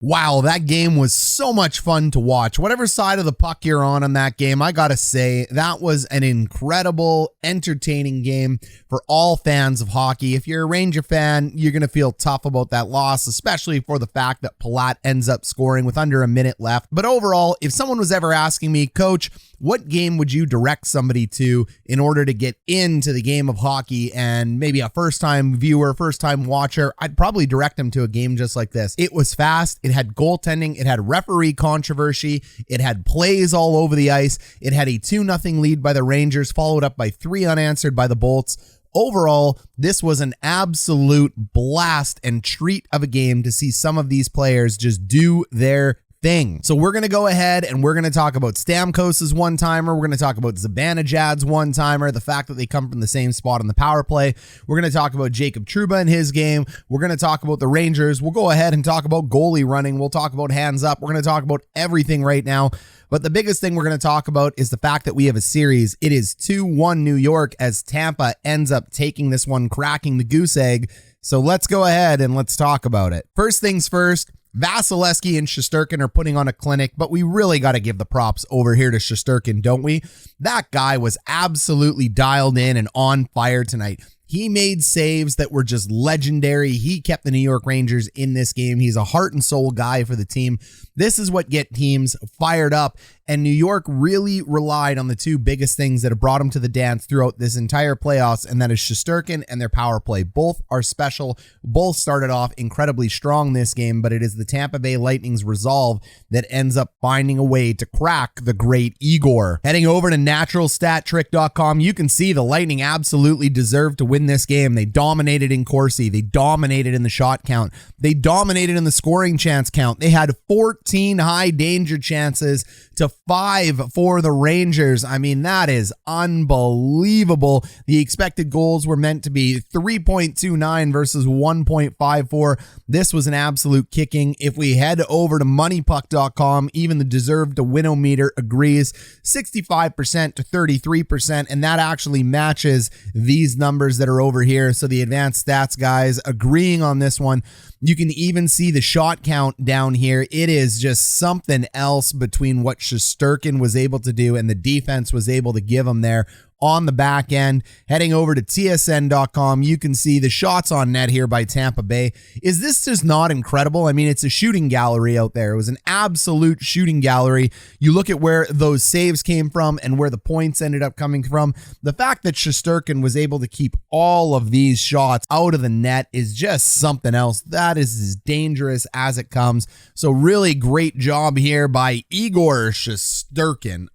Wow, that game was so much fun to watch. Whatever side of the puck you're on that game, I gotta say, that was an incredible, entertaining game for all fans of hockey. If you're a Ranger fan, you're gonna feel tough about that loss, especially for the fact that Palat ends up scoring with under a minute left. But overall, if someone was ever asking me, Coach, what game would you direct somebody to in order to get into the game of hockey, and maybe a first-time viewer, first-time watcher, I'd probably direct them to a game just like this. It was fast. It had goaltending. It had referee controversy. It had plays all over the ice. It had a 2-0 lead by the Rangers, followed up by 3 unanswered by the Bolts. Overall, this was an absolute blast and treat of a game to see some of these players just do their thing. So we're going to go ahead and we're going to talk about Stamkos' one-timer. We're going to talk about Zabanejad's one-timer, the fact that they come from the same spot on the power play. We're going to talk about Jacob Trouba in his game. We're going to talk about the Rangers. We'll go ahead and talk about goalie running. We'll talk about hands up. We're going to talk about everything right now. But the biggest thing we're going to talk about is the fact that we have a series. It is 2-1 New York as Tampa ends up taking this one, cracking the goose egg. So let's go ahead and let's talk about it. First things first, Vasilevskiy and Shesterkin are putting on a clinic, but we really got to give the props over here to Shesterkin, don't we? That guy was absolutely dialed in and on fire tonight. He made saves that were just legendary. He kept the New York Rangers in this game. He's a heart and soul guy for the team. This is what get teams fired up. And New York really relied on the two biggest things that have brought them to the dance throughout this entire playoffs, and that is Shesterkin and their power play. Both are special. Both started off incredibly strong this game, but it is the Tampa Bay Lightning's resolve that ends up finding a way to crack the great Igor. Heading over to naturalstattrick.com, you can see the Lightning absolutely deserved to win this game. They dominated in Corsi. They dominated in the shot count. They dominated in the scoring chance count. They had 14 high danger chances to 5 for the Rangers. I mean, that is unbelievable. The expected goals were meant to be 3.29 versus 1.54. This was an absolute kicking. If we head over to moneypuck.com, even the deserved to win-o-meter agrees, 65% to 33%, and that actually matches these numbers that are over here. So the advanced stats guys agreeing on this one. You can even see the shot count down here. It is just something else between what Shesterkin was able to do and the defense was able to give him there on the back end. Heading over to tsn.com, you can see the shots on net here by Tampa Bay. Is this just not incredible? I mean, it's a shooting gallery out there. It was an absolute shooting gallery. You look at where those saves came from and where the points ended up coming from. The fact that Shesterkin was able to keep all of these shots out of the net is just something else. That is as dangerous as it comes. So really great job here by Igor Shesterkin.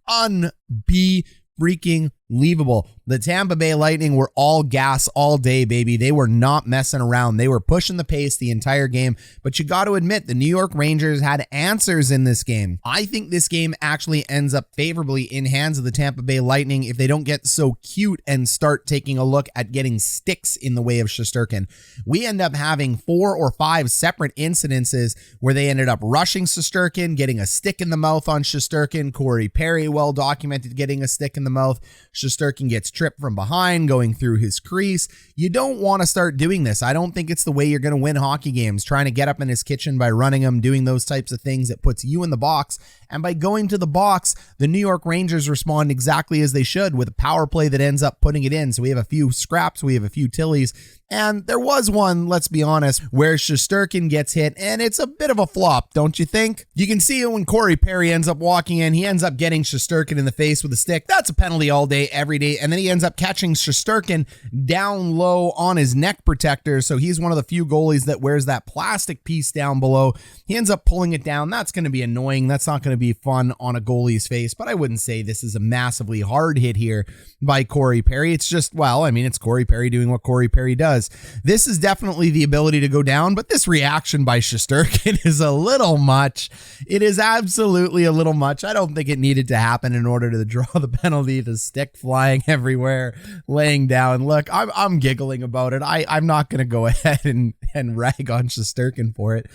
Freaking believable. The Tampa Bay Lightning were all gas all day, baby. They were not messing around. They were pushing the pace the entire game, but you got to admit the New York Rangers had answers in this game. I think this game actually ends up favorably in hands of the Tampa Bay Lightning if they don't get so cute and start taking a look at getting sticks in the way of Shesterkin. We end up having 4 or 5 separate incidences where they ended up rushing Shesterkin, getting a stick in the mouth on Shesterkin. Corey Perry, well documented, getting a stick in the mouth. Shesterkin gets tripped from behind, going through his crease. You don't want to start doing this. I don't think it's the way you're going to win hockey games, trying to get up in his kitchen by running him, doing those types of things that puts you in the box. And by going to the box, the New York Rangers respond exactly as they should with a power play that ends up putting it in. So we have a few scraps, we have a few tillies. And there was one, let's be honest, where Shesterkin gets hit, and it's a bit of a flop, don't you think? You can see it when Corey Perry ends up walking in. He ends up getting Shesterkin in the face with a stick. That's a penalty all day, every day. And then he ends up catching Shesterkin down low on his neck protector. So he's one of the few goalies that wears that plastic piece down below. He ends up pulling it down. That's going to be annoying. That's not going to be fun on a goalie's face, but I wouldn't say this is a massively hard hit here by Corey Perry. It's just, well, I mean, it's Corey Perry doing what Corey Perry does. This is definitely the ability to go down, but this reaction by Shesterkin is a little much. It is absolutely a little much. I don't think it needed to happen in order to draw the penalty. The stick flying everywhere, laying down. Look, I'm giggling about it. I'm not going to go ahead and rag on Shesterkin for it.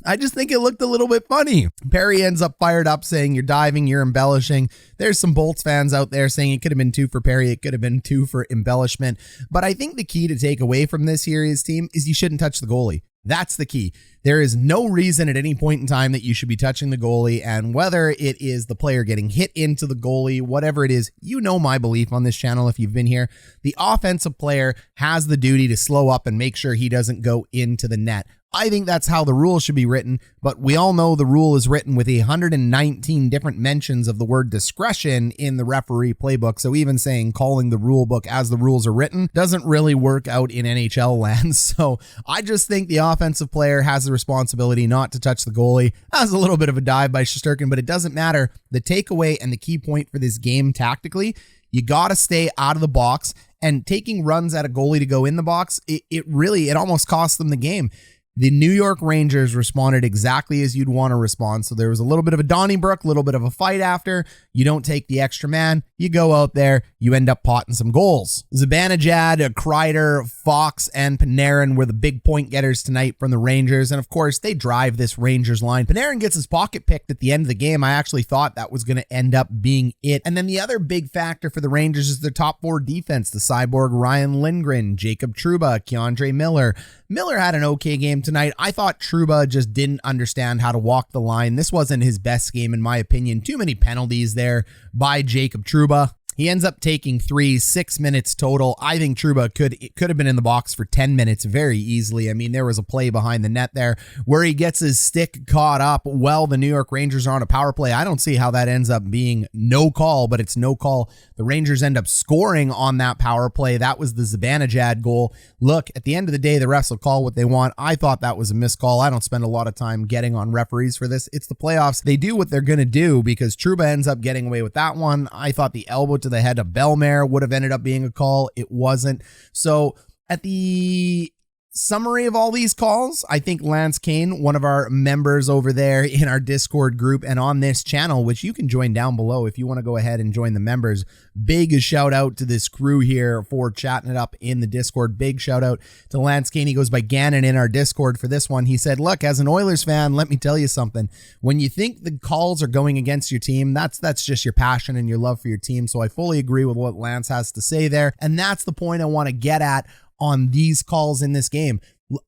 I just think it looked a little bit funny. Perry ends up fired up saying, "You're diving, you're embellishing." There's some Bolts fans out there saying it could have been 2 for Perry. It could have been 2 for embellishment. But I think the key to take away from this here is, team, is you shouldn't touch the goalie. That's the key. There is no reason at any point in time that you should be touching the goalie, and whether it is the player getting hit into the goalie, whatever it is, you know my belief on this channel if you've been here. The offensive player has the duty to slow up and make sure he doesn't go into the net. I think that's how the rule should be written, but we all know the rule is written with 119 different mentions of the word discretion in the referee playbook, so even saying calling the rule book as the rules are written doesn't really work out in NHL land. So I just think the offensive player has the responsibility not to touch the goalie. That was a little bit of a dive by Shesterkin, but it doesn't matter. The takeaway and the key point for this game tactically, you got to stay out of the box, and taking runs at a goalie to go in the box, it almost cost them the game. The New York Rangers responded exactly as you'd want to respond. So there was a little bit of a Donnybrook, a little bit of a fight after. You don't take the extra man. You go out there. You end up potting some goals. Zabanejad, Kreider, Fox, and Panarin were the big point getters tonight from the Rangers. And of course, they drive this Rangers line. Panarin gets his pocket picked at the end of the game. I actually thought that was going to end up being it. And then the other big factor for the Rangers is their top four defense. The cyborg Ryan Lindgren, Jacob Trouba, Keandre Miller. Miller had an okay game tonight. I thought Trouba just didn't understand how to walk the line. This wasn't his best game, in my opinion. Too many penalties there by Jacob Trouba. He ends up taking 6 minutes total. I think Trouba could have been in the box for 10 minutes very easily. I mean, there was a play behind the net there where he gets his stick caught up while the New York Rangers are on a power play. I don't see how that ends up being no call, but it's no call. The Rangers end up scoring on that power play. That was the Zabanejad goal. Look, at the end of the day, the refs will call what they want. I thought that was a missed call. I don't spend a lot of time getting on referees for this. It's the playoffs. They do what they're going to do because Trouba ends up getting away with that one. I thought the elbow to the head of Bellemare would have ended up being a call. It wasn't. So at the summary of all these calls, I think Lance Kane, one of our members over there in our Discord group and on this channel, which you can join down below if you want to go ahead and join the members. Big shout out to this crew here for chatting it up in the Discord. Big shout out to Lance Kane. He goes by Gannon in our Discord for this one. He said, look, as an Oilers fan, let me tell you something. When you think the calls are going against your team, that's just your passion and your love for your team. So I fully agree with what Lance has to say there. And that's the point I want to get at on these calls in this game.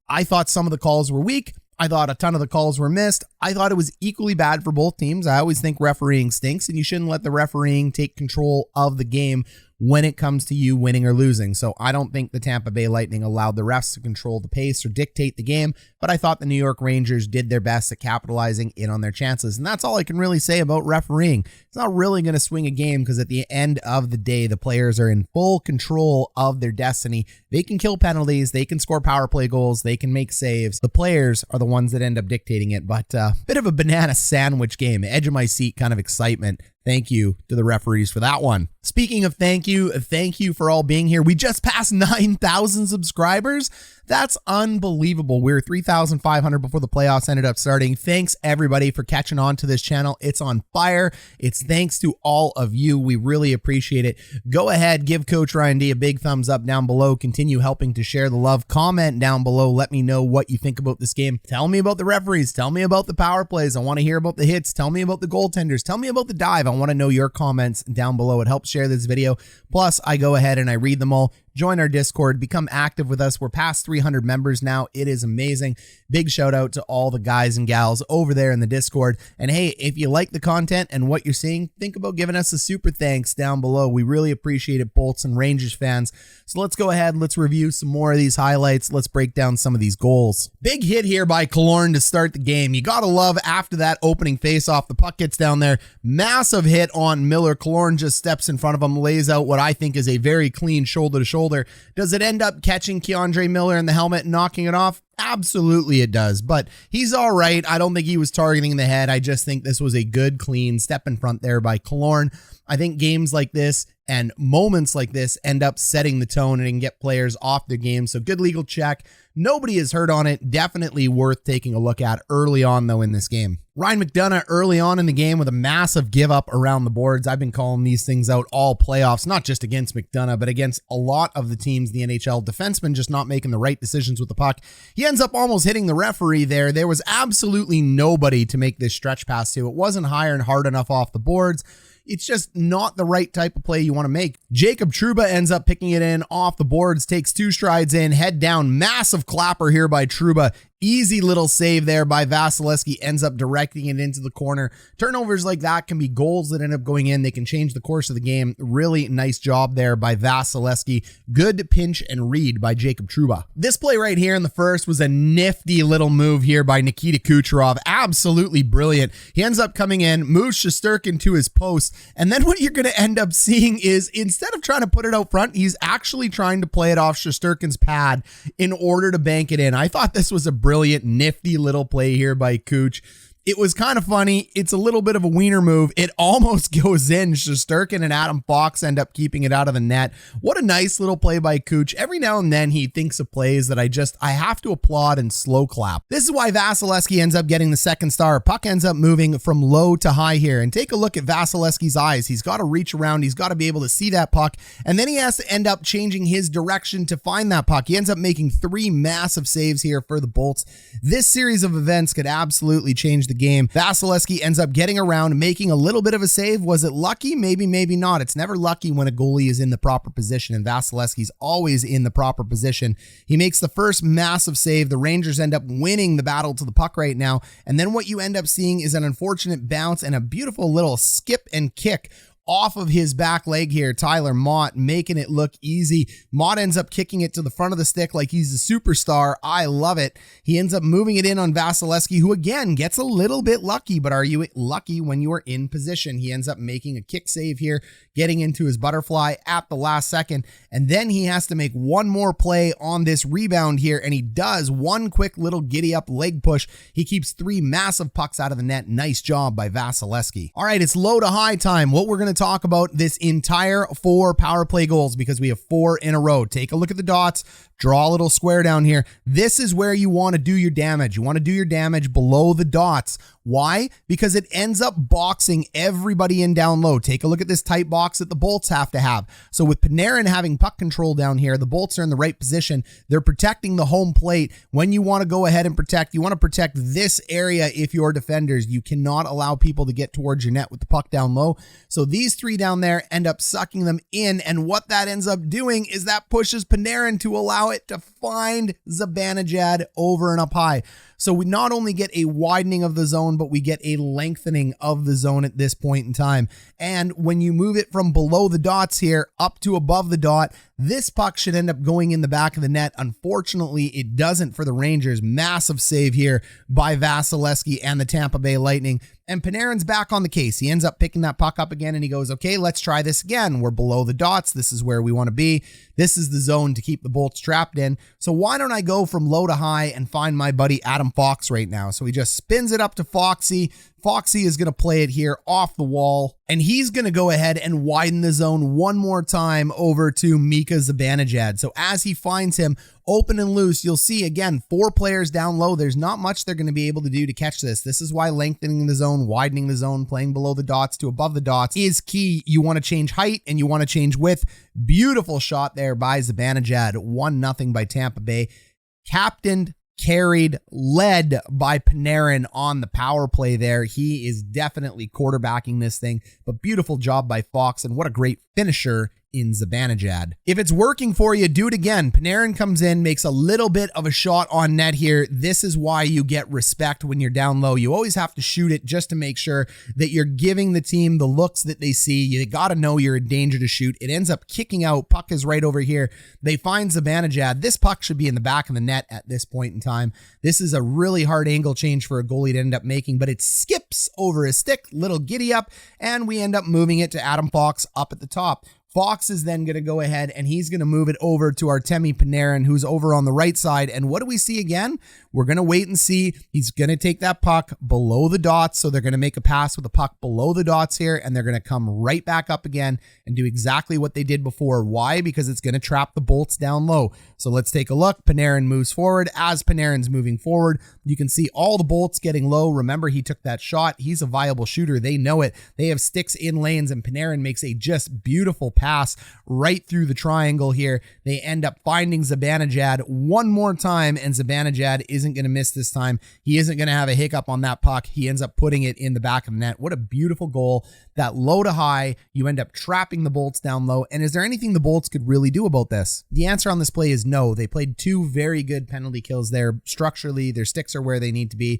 I thought some of the calls were weak. I thought a ton of the calls were missed. I thought it was equally bad for both teams. I always think refereeing stinks, and you shouldn't let the refereeing take control of the game when it comes to you winning or losing. So I don't think the Tampa Bay Lightning allowed the refs to control the pace or dictate the game, but I thought the New York Rangers did their best at capitalizing in on their chances. And that's all I can really say about refereeing. It's not really going to swing a game because at the end of the day, the players are in full control of their destiny. They can kill penalties. They can score power play goals. They can make saves. The players are the ones that end up dictating it, but bit of a banana sandwich game. Edge of my seat kind of excitement. Thank you to the referees for that one. Speaking of thank you for all being here. We just passed 9,000 subscribers. That's unbelievable. We were 3,500 before the playoffs ended up starting. Thanks everybody for catching on to this channel. It's on fire. It's thanks to all of you. We really appreciate it. Go ahead, give Coach Ryan D a big thumbs up down below. Continue helping to share the love. Comment down below. Let me know what you think about this game. Tell me about the referees. Tell me about the power plays. I want to hear about the hits. Tell me about the goaltenders. Tell me about the dive. I want to know your comments down below. It helps share this video. Plus, I go ahead and I read them all. Join our Discord, become active with us. We're past 300 members now. It is amazing. Big shout out to all the guys and gals over there in the Discord. And hey, if you like the content and what you're seeing, think about giving us a super thanks down below. We really appreciate it, Bolts and Rangers fans. So let's go ahead. Let's review some more of these highlights. Let's break down some of these goals. Big hit here by Killorn to start the game. You got to love after that opening faceoff. The puck gets down there. Massive hit on Miller. Killorn just steps in front of him, lays out what I think is a very clean shoulder-to-shoulder. Does it end up catching Keandre Miller in the helmet and knocking it off? Absolutely it does, but he's all right. I don't think he was targeting the head. I just think this was a good, clean step in front there by Killorn. I think games like this and moments like this end up setting the tone and can get players off their game. So good legal check. Nobody is hurt on it. Definitely worth taking a look at early on, though, in this game. Ryan McDonagh early on in the game with a massive give up around the boards. I've been calling these things out all playoffs, not just against McDonagh, but against a lot of the teams, the NHL. Defenseman just not making the right decisions with the puck. He ends up almost hitting the referee there. There was absolutely nobody to make this stretch pass to. It wasn't high and hard enough off the boards. It's just not the right type of play you want to make. Jacob Trouba ends up picking it in off the boards, takes 2 strides in, head down. Massive clapper here by Trouba Easy little save there by Vasilevskiy, ends up directing it into the corner. Turnovers like that can be goals that end up going in. They can change the course of the game. Really nice job there by Vasilevskiy. Good pinch and read by Jacob Trouba. This play right here in the first was a nifty little move here by Nikita Kucherov. Absolutely brilliant. He ends up coming in, moves Shesterkin to his post, and then what you're going to end up seeing is instead of trying to put it out front, he's actually trying to play it off Shesterkin's pad in order to bank it in. I thought this was a brilliant, nifty little play here by Kuch. It was kind of funny. It's a little bit of a wiener move. It almost goes in. Shesterkin and Adam Fox end up keeping it out of the net. What a nice little play by Kuch. Every now and then he thinks of plays that I have to applaud and slow clap. This is why Vasilevskiy ends up getting the second star. Puck ends up moving from low to high here. And take a look at Vasilevskiy's eyes. He's got to reach around. He's got to be able to see that puck. And then he has to end up changing his direction to find that puck. He ends up making 3 massive saves here for the Bolts. This series of events could absolutely change the game. Vasilevskiy ends up getting around, making a little bit of a save. Was it lucky? Maybe, maybe not. It's never lucky when a goalie is in the proper position, and Vasilevskiy's always in the proper position. He makes the first massive save. The Rangers end up winning the battle to the puck right now, and then what you end up seeing is an unfortunate bounce and a beautiful little skip and kick off of his back leg here. Tyler Motte making it look easy. Motte ends up kicking it to the front of the stick like he's a superstar. I love it. He ends up moving it in on Vasilevskiy, who again gets a little bit lucky, but are you lucky when you are in position? He ends up making a kick save here, getting into his butterfly at the last second, and then he has to make one more play on this rebound here, and he does. One quick little giddy up leg push. He keeps 3 massive pucks out of the net. Nice job by Vasilevskiy. All right, it's low to high time. What we're going to talk about this entire 4 power play goals because we have 4 in a row. Take a look at the dots. Draw a little square down here. This is where you want to do your damage. You want to do your damage below the dots. Why? Because it ends up boxing everybody in down low. Take a look at this tight box that the Bolts have to have. So with Panarin having puck control down here, the Bolts are in the right position. They're protecting the home plate. When you want to go ahead and protect, you want to protect this area if you're defenders. You cannot allow people to get towards your net with the puck down low. So these 3 down there end up sucking them in, and what that ends up doing is that pushes Panarin to allow it to find Zabanejad over and up high. So we not only get a widening of the zone, but we get a lengthening of the zone at this point in time. And when you move it from below the dots here up to above the dot, this puck should end up going in the back of the net. Unfortunately, it doesn't for the Rangers. Massive save here by Vasilevskiy and the Tampa Bay Lightning. And Panarin's back on the case. He ends up picking that puck up again, and he goes, okay, let's try this again. We're below the dots. This is where we want to be. This is the zone to keep the Bolts trapped in. So why don't I go from low to high and find my buddy Adam Fox right now? So he just spins it up to Foxy. Foxy is going to play it here off the wall, and he's going to go ahead and widen the zone one more time over to Mika Zabanejad. So as he finds him open and loose, you'll see again 4 players down low. There's not much they're going to be able to do to catch this. This is why lengthening the zone, widening the zone, playing below the dots to above the dots is key. You want to change height and you want to change width. Beautiful shot there by Zabanejad. 1-0 by Tampa Bay. Captained, carried, led by Panarin on the power play there. He is definitely quarterbacking this thing, but beautiful job by Fox, and what a great finisher in Zabanejad. If it's working for you, do it again. Panarin comes in, makes a little bit of a shot on net here. This is why you get respect when you're down low. You always have to shoot it just to make sure that you're giving the team the looks that they see. You got to know you're in danger to shoot. It ends up kicking out. Puck is right over here. They find Zabanejad. This puck should be in the back of the net at this point in time. This is a really hard angle change for a goalie to end up making, but it skips over his stick, little giddy up, and we end up moving it to Adam Fox up at the top. Fox is then going to go ahead and he's going to move it over to Artemi Panarin, who's over on the right side. And what do we see again? We're going to wait and see. He's going to take that puck below the dots. So they're going to make a pass with the puck below the dots here, and they're going to come right back up again and do exactly what they did before. Why? Because it's going to trap the Bolts down low. So let's take a look. Panarin moves forward. As Panarin's moving forward, you can see all the Bolts getting low. Remember, he took that shot. He's a viable shooter. They know it. They have sticks in lanes, and Panarin makes a just beautiful pass right through the triangle here. They end up finding Zabanejad one more time, and Zabanejad isn't going to miss this time. He isn't going to have a hiccup on that puck. He ends up putting it in the back of the net. What a beautiful goal. That low to high, you end up trapping the Bolts down low. And is there anything the Bolts could really do about this? The answer on this play is no. They played two very good penalty kills there. Structurally, their sticks are where they need to be.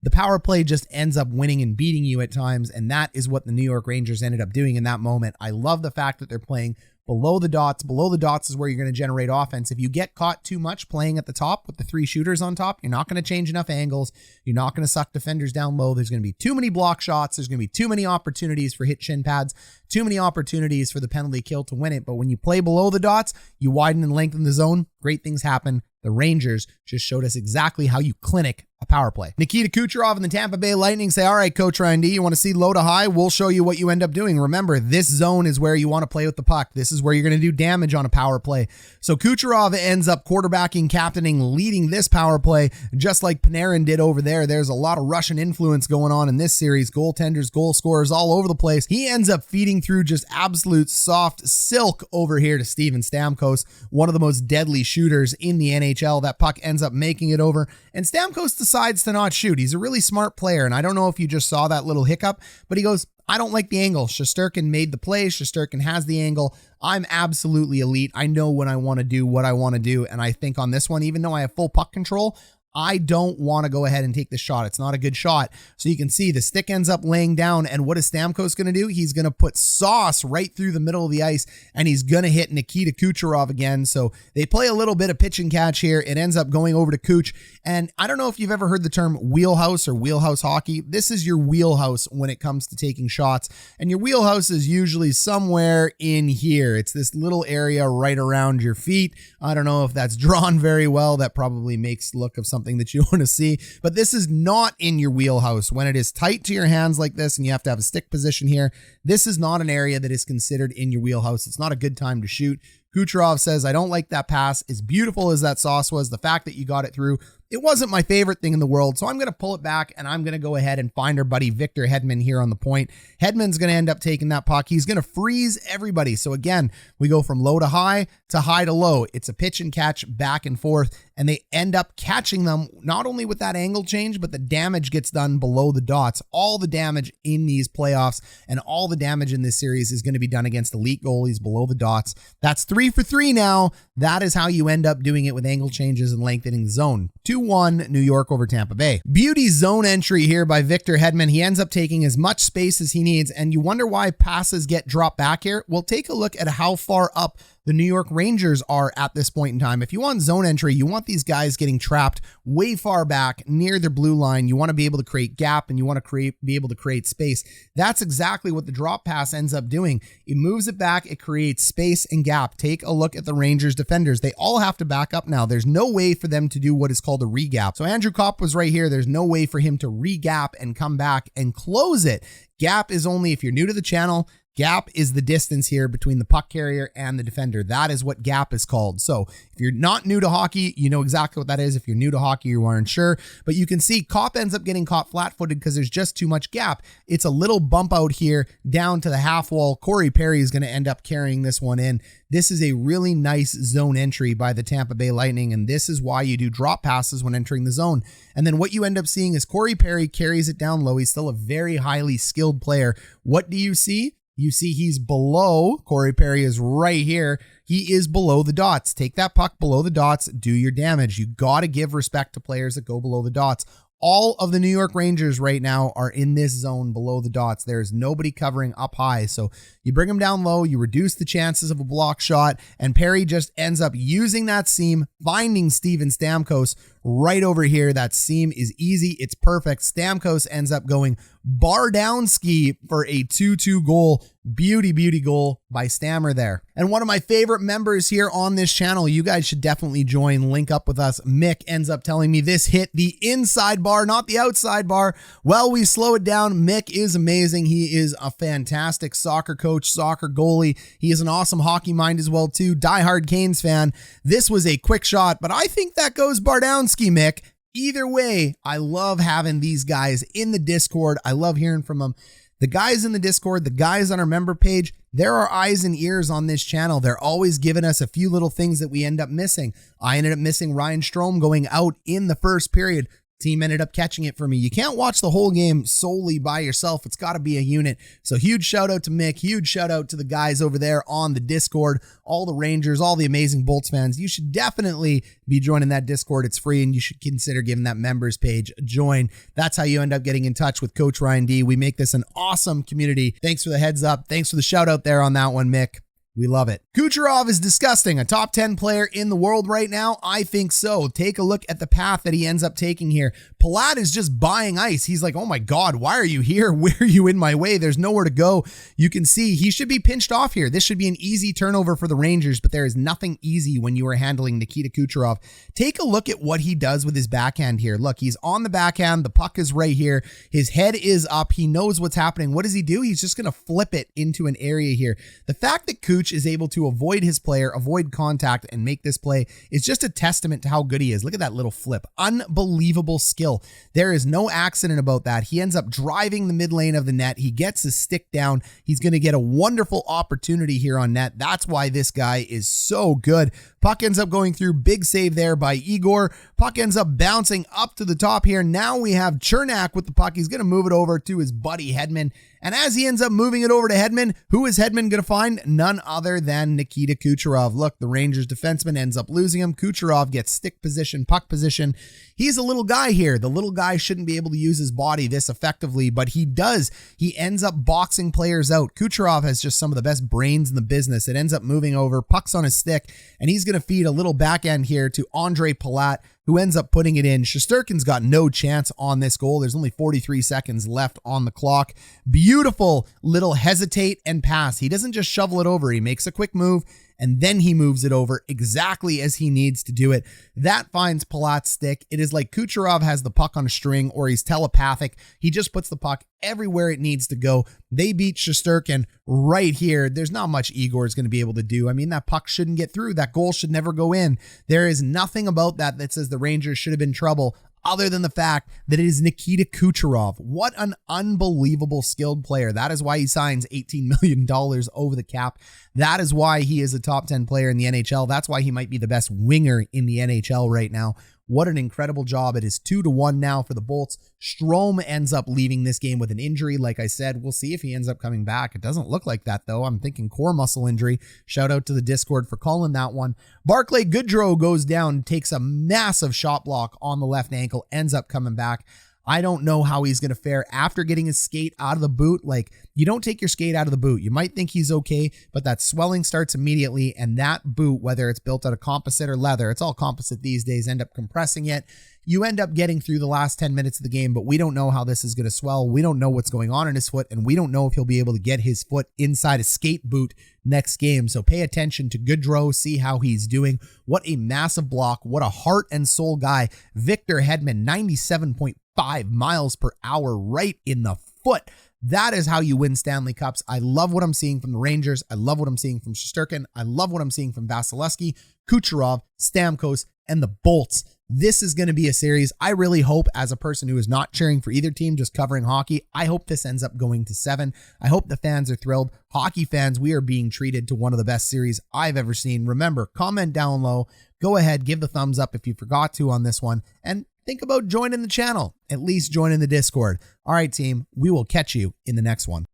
The power play just ends up winning and beating you at times, and that is what the New York Rangers ended up doing in that moment. I love the fact that they're playing below the dots. Below the dots is where you're going to generate offense. If you get caught too much playing at the top with the three shooters on top, you're not going to change enough angles. You're not going to suck defenders down low. There's going to be too many block shots. There's going to be too many opportunities for hit shin pads, too many opportunities for the penalty kill to win it. But when you play below the dots, you widen and lengthen the zone. Great things happen. The Rangers just showed us exactly how you clinic a power play. Nikita Kucherov and the Tampa Bay Lightning say, all right, Coach Ryan D, you want to see low to high? We'll show you what you end up doing. Remember, this zone is where you want to play with the puck. This is where you're going to do damage on a power play. So Kucherov ends up quarterbacking, captaining, leading this power play, just like Panarin did over there. There's a lot of Russian influence going on in this series. Goaltenders, goal scorers all over the place. He ends up feeding through just absolute soft silk over here to Steven Stamkos, one of the most deadly shooters in the NHL. That puck ends up making it over, and Stamkos decides to not shoot. He's a really smart player, and I don't know if you just saw that little hiccup, but he goes, I don't like the angle. Shesterkin made the play. Shesterkin has the angle. I'm absolutely elite. I know when I want to do what I want to do, and I think on this one, even though I have full puck control, I don't want to go ahead and take the shot. It's not a good shot. So you can see the stick ends up laying down, and what is Stamkos going to do? He's going to put sauce right through the middle of the ice, and he's going to hit Nikita Kucherov again. So they play a little bit of pitch and catch here. It ends up going over to Kuch, and I don't know if you've ever heard the term wheelhouse or wheelhouse hockey. This is your wheelhouse when it comes to taking shots, and your wheelhouse is usually somewhere in here. It's this little area right around your feet. I don't know if that's drawn very well. That probably makes look of something that you want to see, but this is not in your wheelhouse. When it is tight to your hands like this and you have to have a stick position here, this is not an area that is considered in your wheelhouse. It's not a good time to shoot. Kucherov says, I don't like that pass. As beautiful as that sauce was, the fact that you got it through, it wasn't my favorite thing in the world. So I'm going to pull it back, and I'm going to go ahead and find our buddy Victor Hedman here on the point. Hedman's going to end up taking that puck. He's going to freeze everybody. So again, we go from low to high to low. It's a pitch and catch back and forth, and they end up catching them not only with that angle change, but the damage gets done below the dots. All the damage in these playoffs and all the damage in this series is going to be done against elite goalies below the dots. That's 3 for 3 now. That is how you end up doing it with angle changes and lengthening the zone. 2-1 New York over Tampa Bay. Beauty zone entry here by Victor Hedman. He ends up taking as much space as he needs, and you wonder why passes get dropped back here. Well, take a look at how far up the New York Rangers are at this point in time. If you want zone entry, you want these guys getting trapped way far back near their blue line. You want to be able to create gap, and you want to be able to create space. That's exactly what the drop pass ends up doing. It moves it back. It creates space and gap. Take a look at the Rangers defenders. They all have to back up now. There's no way for them to do what is called a re-gap. So Andrew Copp was right here. There's no way for him to re-gap and come back and close it. Gap is only, if you're new to the channel, gap is the distance here between the puck carrier and the defender. That is what gap is called. So if you're not new to hockey, you know exactly what that is. If you're new to hockey, you aren't sure. But you can see Copp ends up getting caught flat-footed because there's just too much gap. It's a little bump out here down to the half wall. Corey Perry is going to end up carrying this one in. This is a really nice zone entry by the Tampa Bay Lightning, and this is why you do drop passes when entering the zone. And then what you end up seeing is Corey Perry carries it down low. He's still a very highly skilled player. What do you see? You see he's below. Corey Perry is right here. He is below the dots. Take that puck below the dots. Do your damage. You got to give respect to players that go below the dots. All of the New York Rangers right now are in this zone below the dots. There's nobody covering up high. So you bring them down low, you reduce the chances of a block shot, and Perry just ends up using that seam, finding Steven Stamkos right over here. That seam is easy. It's perfect. Stamkos ends up going bar down ski for a 2-2 goal. Beauty goal by Stammer there. And one of my favorite members here on this channel, you guys should definitely join, link up with us. Mick ends up telling me this hit the inside bar, not the outside bar. Well, we slow it down. Mick is amazing. He is a fantastic soccer coach, soccer goalie. He is an awesome hockey mind as well too. Diehard Canes fan. This was a quick shot, but I think that goes Bardowski, Mick. Either way, I love having these guys in the Discord. I love hearing from them. The guys in the Discord, the guys on our member page, there are eyes and ears on this channel. They're always giving us a few little things that we end up missing. I ended up missing Ryan Strome going out in the first period. Team ended up catching it for me. You can't watch the whole game solely by yourself. It's got to be a unit. So huge shout out to Mick. Huge shout out to the guys over there on the Discord, all the Rangers, all the amazing Bolts fans. You should definitely be joining that Discord. It's free, and you should consider giving that members page a join. That's how you end up getting in touch with Coach Ryan D. We make this an awesome community. Thanks for the heads up. Thanks for the shout out there on that one, Mick. We love it. Kucherov is disgusting. A top 10 player in the world right now? I think so. Take a look at the path that he ends up taking here. Palat is just buying ice. He's like, oh my God, why are you here? Where are you in my way? There's nowhere to go. You can see he should be pinched off here. This should be an easy turnover for the Rangers, but there is nothing easy when you are handling Nikita Kucherov. Take a look at what he does with his backhand here. Look, he's on the backhand. The puck is right here. His head is up. He knows what's happening. What does he do? He's just going to flip it into an area here. The fact that Kuch is able to avoid his player, avoid contact, and make this play is just a testament to how good he is. Look at that little flip. Unbelievable skill. There is no accident about that. He ends up driving the mid lane of the net. He gets his stick down. He's going to get a wonderful opportunity here on net. That's why this guy is so good. Puck ends up going through. Big save there by Igor. Puck ends up bouncing up to the top here. Now we have Chernak with the puck. He's going to move it over to his buddy Hedman. And as he ends up moving it over to Hedman, who is Hedman going to find? None other than Nikita Kucherov. Look, the Rangers defenseman ends up losing him. Kucherov gets stick position, puck position. He's a little guy here. The little guy shouldn't be able to use his body this effectively, but he does. He ends up boxing players out. Kucherov has just some of the best brains in the business. It ends up moving over, puck's on his stick, and he's going to feed a little backhand here to Andrei Palat, who ends up putting it in. Shesterkin's got no chance on this goal. There's only 43 seconds left on the clock. Beautiful little hesitate and pass. He doesn't just shovel it over. He makes a quick move, and then he moves it over exactly as he needs to do it. That finds Palat's stick. It is like Kucherov has the puck on a string, or he's telepathic. He just puts the puck everywhere it needs to go. They beat Shesterkin right here. There's not much Igor is going to be able to do. I mean, that puck shouldn't get through. That goal should never go in. There is nothing about that that says the Rangers should have been in trouble, other than the fact that it is Nikita Kucherov. What an unbelievable skilled player. That is why he signs $18 million over the cap. That is why he is a top 10 player in the NHL. That's why he might be the best winger in the NHL right now. What an incredible job. It is 2-1 now for the Bolts. Strome ends up leaving this game with an injury. Like I said, we'll see if he ends up coming back. It doesn't look like that, though. I'm thinking core muscle injury. Shout out to the Discord for calling that one. Barclay Goodrow goes down, takes a massive shot block on the left ankle, ends up coming back. I don't know how he's going to fare after getting his skate out of the boot. Like, you don't take your skate out of the boot. You might think he's okay, but that swelling starts immediately, and that boot, whether it's built out of composite or leather, it's all composite these days, end up compressing it. You end up getting through the last 10 minutes of the game, but we don't know how this is going to swell. We don't know what's going on in his foot, and we don't know if he'll be able to get his foot inside a skate boot next game. So pay attention to Goodrow, see how he's doing. What a massive block. What a heart and soul guy. Victor Hedman, 97.5 miles per hour right in the foot. That is how you win Stanley Cups. I love what I'm seeing from the Rangers. I love what I'm seeing from Shesterkin. I love what I'm seeing from Vasilevskiy, Kucherov, Stamkos, and the Bolts. This is going to be a series. I really hope, as a person who is not cheering for either team, just covering hockey, I hope this ends up going to 7. I hope the fans are thrilled. Hockey fans, we are being treated to one of the best series I've ever seen. Remember, comment down low. Go ahead, give the thumbs up if you forgot to on this one. And think about joining the channel. At least join in the Discord. All right, team, we will catch you in the next one.